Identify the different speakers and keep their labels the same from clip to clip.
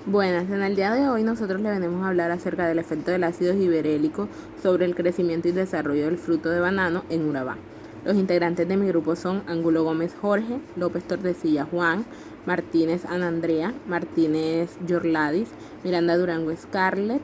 Speaker 1: Buenas, en el día de hoy nosotros le venimos a hablar acerca del efecto del ácido giberélico sobre el crecimiento y desarrollo del fruto de banano en Urabá. Los integrantes de mi grupo son Angulo Gómez Jorge, López Tordesillas Juan, Martínez Ana Andrea, Martínez Yorladis, Miranda Durango Scarlett,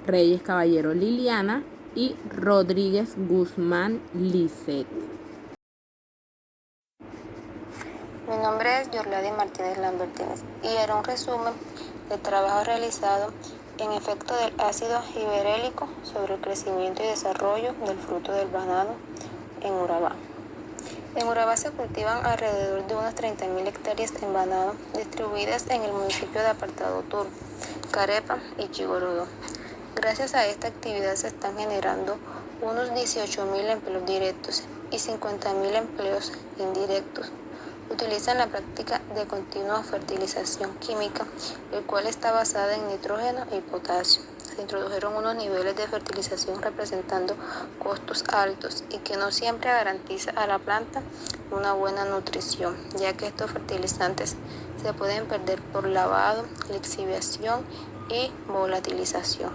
Speaker 1: Reyes Caballero Liliana y Rodríguez Guzmán Lisset.
Speaker 2: Mi nombre es Yorlady Martínez Lambertines y haré un resumen del trabajo realizado en efecto del ácido giberélico sobre el crecimiento y desarrollo del fruto del banano en Urabá. En Urabá se cultivan alrededor de unas 30.000 hectáreas en banano distribuidas en el municipio de Apartado Turbo, Carepa y Chigorodó. Gracias a esta actividad se están generando unos 18.000 empleos directos y 50.000 empleos indirectos. Utilizan la práctica de continua fertilización química, el cual está basada en nitrógeno y potasio. Se introdujeron unos niveles de fertilización representando costos altos y que no siempre garantiza a la planta una buena nutrición, ya que estos fertilizantes se pueden perder por lavado, lixiviación y volatilización.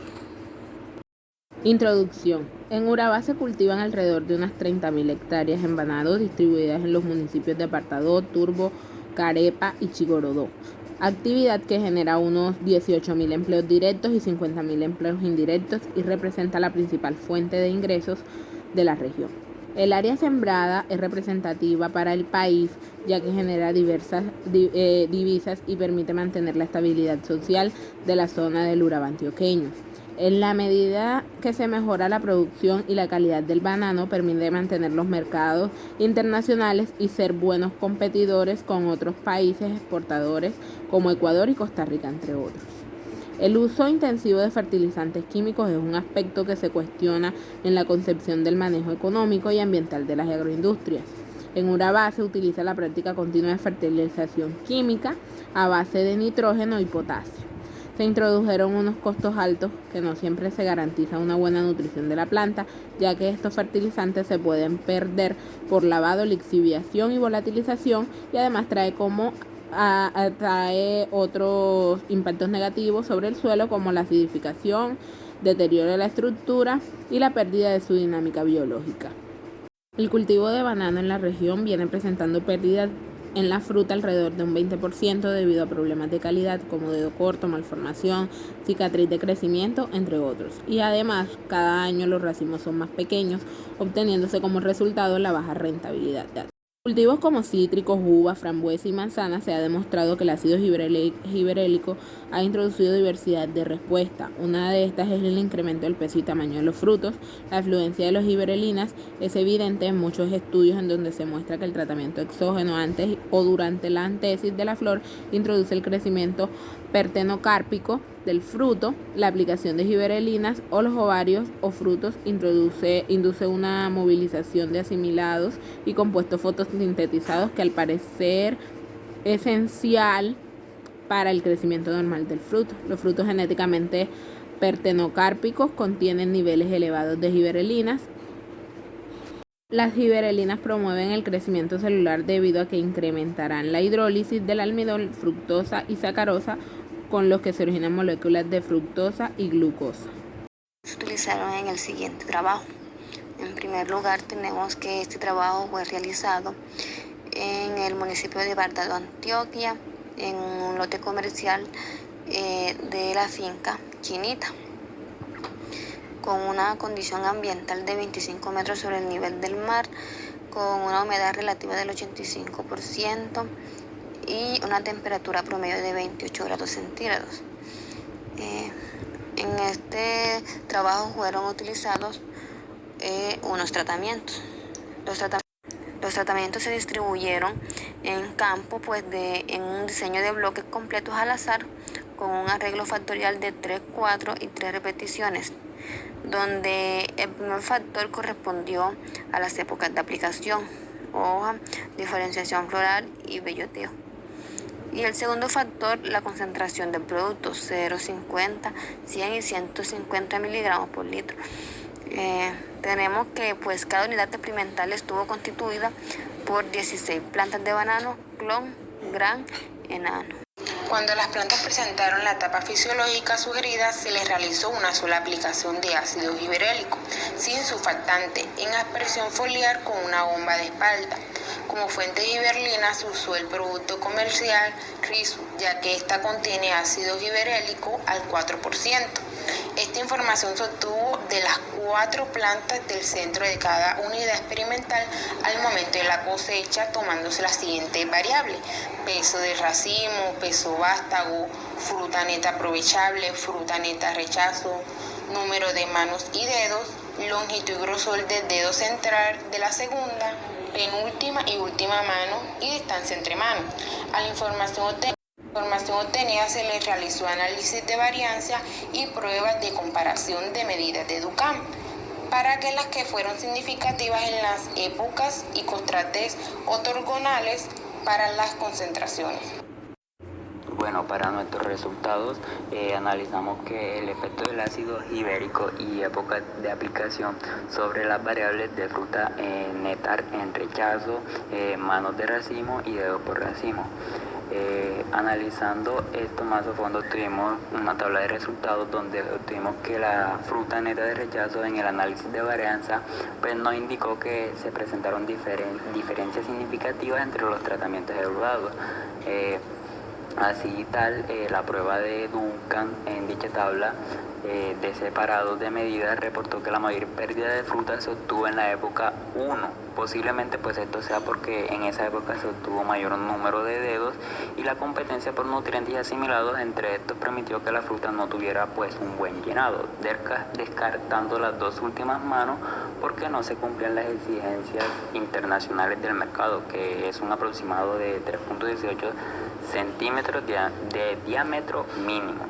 Speaker 1: Introducción. En Urabá se cultivan alrededor de unas 30.000 hectáreas en banano distribuidas en los municipios de Apartadó, Turbo, Carepa y Chigorodó. Actividad que genera unos 18.000 empleos directos y 50.000 empleos indirectos y representa la principal fuente de ingresos de la región. El área sembrada es representativa para el país, ya que genera diversas divisas y permite mantener la estabilidad social de la zona del Urabá antioqueño. En la medida que se mejora la producción y la calidad del banano, permite mantener los mercados internacionales y ser buenos competidores con otros países exportadores como Ecuador y Costa Rica, entre otros. El uso intensivo de fertilizantes químicos es un aspecto que se cuestiona en la concepción del manejo económico y ambiental de las agroindustrias. En Urabá se utiliza la práctica continua de fertilización química a base de nitrógeno y potasio. Se introdujeron unos costos altos que no siempre se garantiza una buena nutrición de la planta, ya que estos fertilizantes se pueden perder por lavado, lixiviación y volatilización, y además trae otros impactos negativos sobre el suelo, como la acidificación, deterioro de la estructura y la pérdida de su dinámica biológica. El cultivo de banano en la región viene presentando pérdidas en la fruta alrededor de un 20% debido a problemas de calidad como dedo corto, malformación, cicatriz de crecimiento, entre otros. Y además, cada año los racimos son más pequeños, obteniéndose como resultado la baja rentabilidad. Cultivos como cítricos, uvas, frambuesa y manzana se ha demostrado que el ácido giberélico ha introducido diversidad de respuesta. Una de estas es el incremento del peso y tamaño de los frutos. La influencia de los giberelinas es evidente en muchos estudios en donde se muestra que el tratamiento exógeno antes o durante la antesis de la flor introduce el crecimiento pertenocárpico del fruto. La aplicación de giberelinas o los ovarios o frutos induce una movilización de asimilados y compuestos fotosintetizados que al parecer es esencial para el crecimiento normal del fruto. Los frutos genéticamente pertenocárpicos contienen niveles elevados de giberelinas. Las giberelinas promueven el crecimiento celular debido a que incrementarán la hidrólisis del almidón, fructosa y sacarosa, con los que se originan moléculas de fructosa y glucosa.
Speaker 2: Se utilizaron en el siguiente trabajo. En primer lugar, tenemos que este trabajo fue realizado en el municipio de Apartado, Antioquia, en un lote comercial de la finca Chinita, con una condición ambiental de 25 metros sobre el nivel del mar, con una humedad relativa del 85% y una temperatura promedio de 28 grados centígrados. En este trabajo fueron utilizados unos tratamientos. Los tratamientos se distribuyeron en campo en un diseño de bloques completos al azar, con un arreglo factorial de 3, 4 y 3 repeticiones, donde el primer factor correspondió a las épocas de aplicación, hoja, diferenciación floral y belloteo. Y el segundo factor, la concentración del producto, 0,50, 100 y 150 miligramos por litro. Tenemos que cada unidad experimental estuvo constituida por 16 plantas de banano, clon, gran, enano. Cuando las plantas presentaron la etapa fisiológica sugerida, se les realizó una sola aplicación de ácido gibberélico, sin surfactante, en aspersión foliar con una bomba de espalda. Como fuente gibberelina se usó el producto comercial Risu, ya que esta contiene ácido gibberélico al 4%. Esta información se obtuvo de las 4 plantas del centro de cada unidad experimental al momento de la cosecha, tomándose las siguientes variables: peso de racimo, peso vástago, fruta neta aprovechable, fruta neta rechazo, número de manos y dedos, longitud y grosor del dedo central de la segunda, penúltima y última mano y distancia entre manos. A la información obtenida se le realizó análisis de varianza y pruebas de comparación de medidas de Duncan para que las que fueron significativas en las épocas y contrastes ortogonales para las concentraciones.
Speaker 3: Bueno, para nuestros resultados analizamos que el efecto del ácido gibérico y época de aplicación sobre las variables de fruta néctar en rechazo, manos de racimo y dedos por racimo. Analizando esto más a fondo, tuvimos una tabla de resultados donde obtuvimos que la fruta neta de rechazo en el análisis de varianza pues nos indicó que se presentaron diferencias significativas entre los tratamientos evaluados. Así tal, la prueba de Duncan en dicha tabla de separados de medidas reportó que la mayor pérdida de fruta se obtuvo en la época 1. Posiblemente pues esto sea porque en esa época se obtuvo mayor número de dedos y la competencia por nutrientes asimilados entre estos permitió que la fruta no tuviera pues un buen llenado, descartando las 2 últimas manos porque no se cumplían las exigencias internacionales del mercado, que es un aproximado de 3.18 centímetros de diámetro mínimo.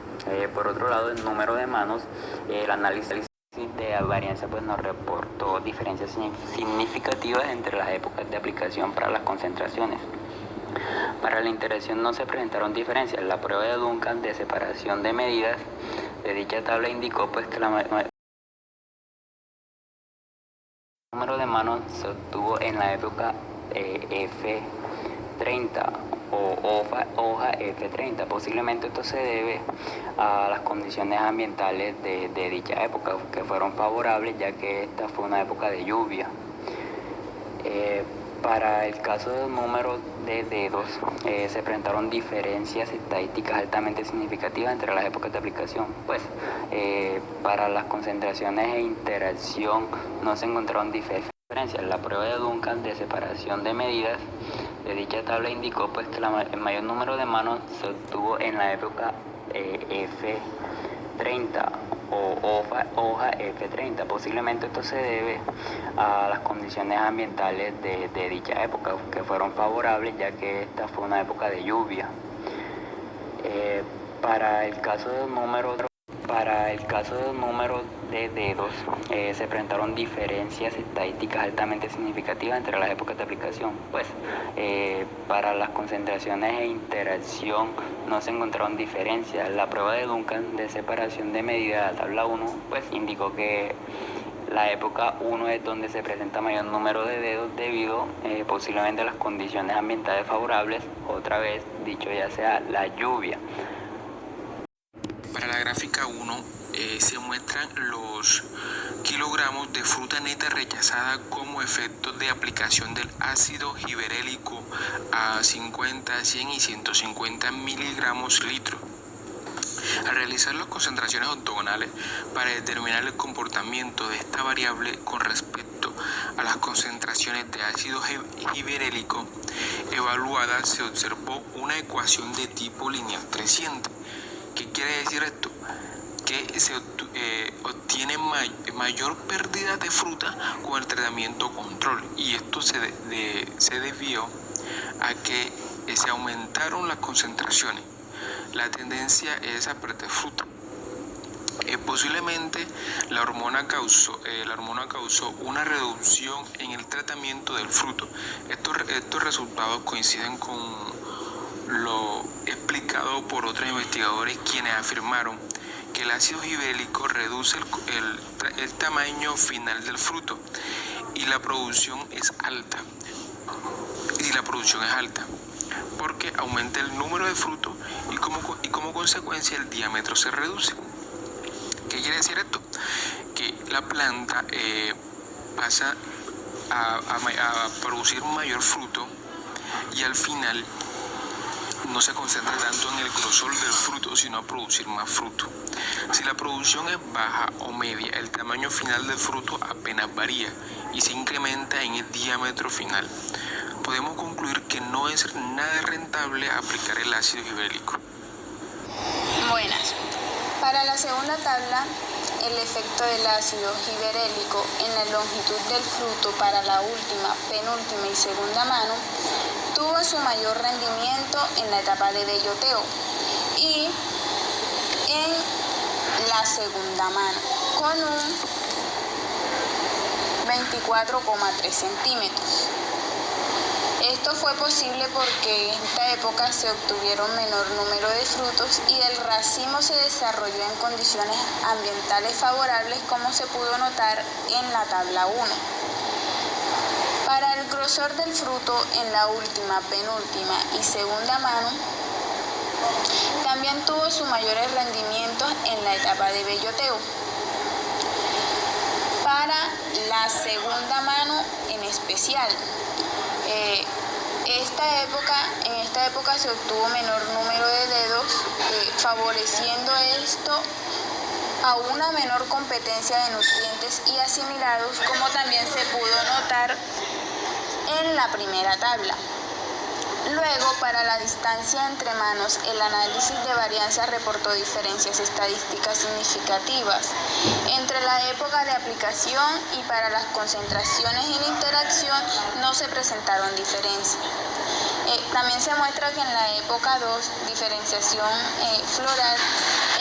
Speaker 3: Por otro lado, el número de manos, el análisis de varianza pues nos reportó diferencias significativas entre las épocas de aplicación para las concentraciones. Para la interacción no se presentaron diferencias. La prueba de Duncan de separación de medidas de dicha tabla indicó pues que el número de manos se obtuvo en la época F30 o hoja F30. Posiblemente esto se debe a las condiciones ambientales de dicha época, que fueron favorables ya que esta fue una época de lluvia. Para el caso del número de dedos, se presentaron diferencias estadísticas altamente significativas entre las épocas de aplicación. Pues, para las concentraciones e interacción no se encontraron diferencias. La prueba de Duncan de separación de medidas de dicha tabla indicó pues que el mayor número de manos se obtuvo en la época F30 o hoja F30. Posiblemente esto se debe a las condiciones ambientales de dicha época, que fueron favorables ya que esta fue una época de lluvia. Para el caso del número de dedos, se presentaron diferencias estadísticas altamente significativas entre las épocas de aplicación. Pues, para las concentraciones e interacción no se encontraron diferencias. La prueba de Duncan de separación de medidas, la tabla 1, pues indicó que la época 1 es donde se presenta mayor número de dedos debido posiblemente a las condiciones ambientales favorables, otra vez dicho ya sea la lluvia.
Speaker 4: Para la gráfica 1 se muestran los kilogramos de fruta neta rechazada como efecto de aplicación del ácido gibberélico a 50, 100 y 150 miligramos litro. Al realizar las concentraciones ortogonales para determinar el comportamiento de esta variable con respecto a las concentraciones de ácido gibberélico evaluadas, se observó una ecuación de tipo lineal 300. ¿Qué quiere decir esto? Que se obtiene mayor pérdida de fruta con el tratamiento control, y esto se debió a que se aumentaron las concentraciones. La tendencia es a perder fruta. Posiblemente la hormona causó una reducción en el tratamiento del fruto. Estos resultados coinciden con lo explicado por otros investigadores, quienes afirmaron que el ácido gibberélico reduce el tamaño final del fruto y la producción es alta. porque aumenta el número de frutos y como consecuencia el diámetro se reduce. ¿Qué quiere decir esto? Que la planta pasa a producir mayor fruto y al final no se concentra tanto en el grosor del fruto, sino a producir más fruto. Si la producción es baja o media, el tamaño final del fruto apenas varía y se incrementa en el diámetro final. Podemos concluir que no es nada rentable aplicar el ácido gibberellico.
Speaker 2: Buenas. Para la segunda tabla, el efecto del ácido gibberellico en la longitud del fruto para la última, penúltima y segunda mano tuvo su mayor rendimiento en la etapa de belloteo y en la segunda mano, con un 24,3 centímetros. Esto fue posible porque en esta época se obtuvieron menor número de frutos y el racimo se desarrolló en condiciones ambientales favorables, como se pudo notar en la tabla 1. Para el grosor del fruto en la última, penúltima y segunda mano, también tuvo sus mayores rendimientos en la etapa de belloteo. Para la segunda mano en especial, en esta época se obtuvo menor número de dedos, favoreciendo esto a una menor competencia de nutrientes y asimilados, como también se pudo notar en la primera tabla. Luego, para la distancia entre manos, el análisis de varianza reportó diferencias estadísticas significativas entre la época de aplicación y para las concentraciones y la interacción no se presentaron diferencias. También se muestra que en la época 2, diferenciación floral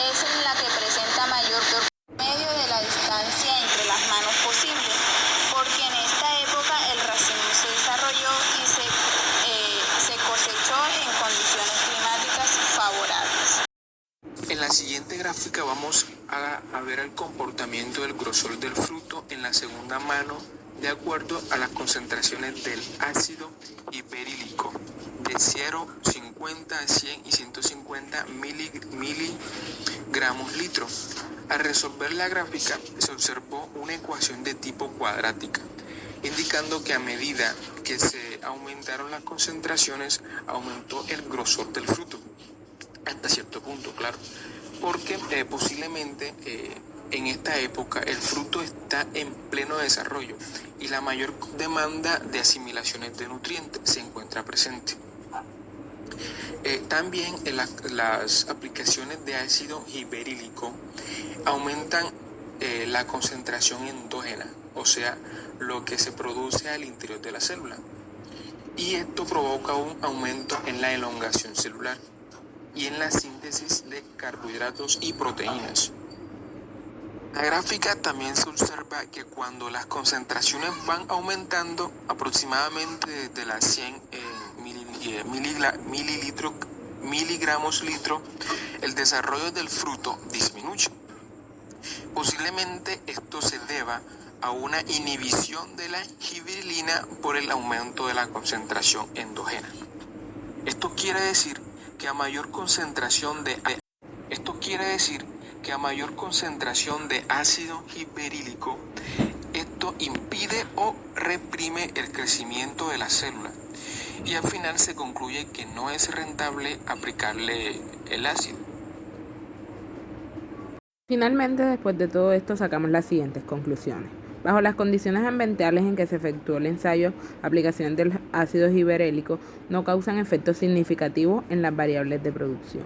Speaker 2: es en la que presenta mayor promedio de la distancia entre las manos posible, porque en esta época el racimo se desarrolló y se cosechó en condiciones climáticas favorables.
Speaker 4: En la siguiente gráfica vamos a ver el comportamiento del grosor del fruto en la segunda mano de acuerdo a las concentraciones del ácido gibberellico de 0, 50, 100 y 150 miligramos litro. Al resolver la gráfica se observó una ecuación de tipo cuadrática, indicando que a medida que se aumentaron las concentraciones, aumentó el grosor del fruto, hasta cierto punto, claro, porque posiblemente en esta época el fruto está en pleno desarrollo y la mayor demanda de asimilaciones de nutrientes se encuentra presente. También en las aplicaciones de ácido gibberellico aumentan la concentración endógena, o sea, lo que se produce al interior de la célula, y esto provoca un aumento en la elongación celular y en la síntesis de carbohidratos y proteínas. En la gráfica también se observa que cuando las concentraciones van aumentando aproximadamente desde las 100 miligramos litro, el desarrollo del fruto disminuye. Posiblemente esto se deba a una inhibición de la gibberelina por el aumento de la concentración endógena. Esto quiere decir que a mayor concentración de ácido gibberellico, esto impide o reprime el crecimiento de la célula y al final se concluye que no es rentable aplicarle el ácido.
Speaker 1: Finalmente, después de todo esto, sacamos las siguientes conclusiones. Bajo las condiciones ambientales en que se efectuó el ensayo, aplicaciones del ácido gibberellico no causan efectos significativos en las variables de producción.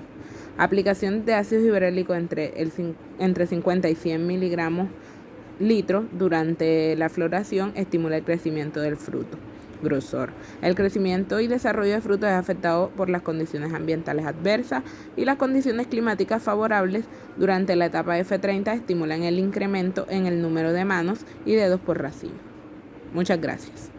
Speaker 1: Aplicación de ácido gibberellico entre 50 y 100 miligramos litros durante la floración estimula el crecimiento del fruto. Grosor. El crecimiento y desarrollo de frutos es afectado por las condiciones ambientales adversas y las condiciones climáticas favorables durante la etapa F30 estimulan el incremento en el número de manos y dedos por racimo. Muchas gracias.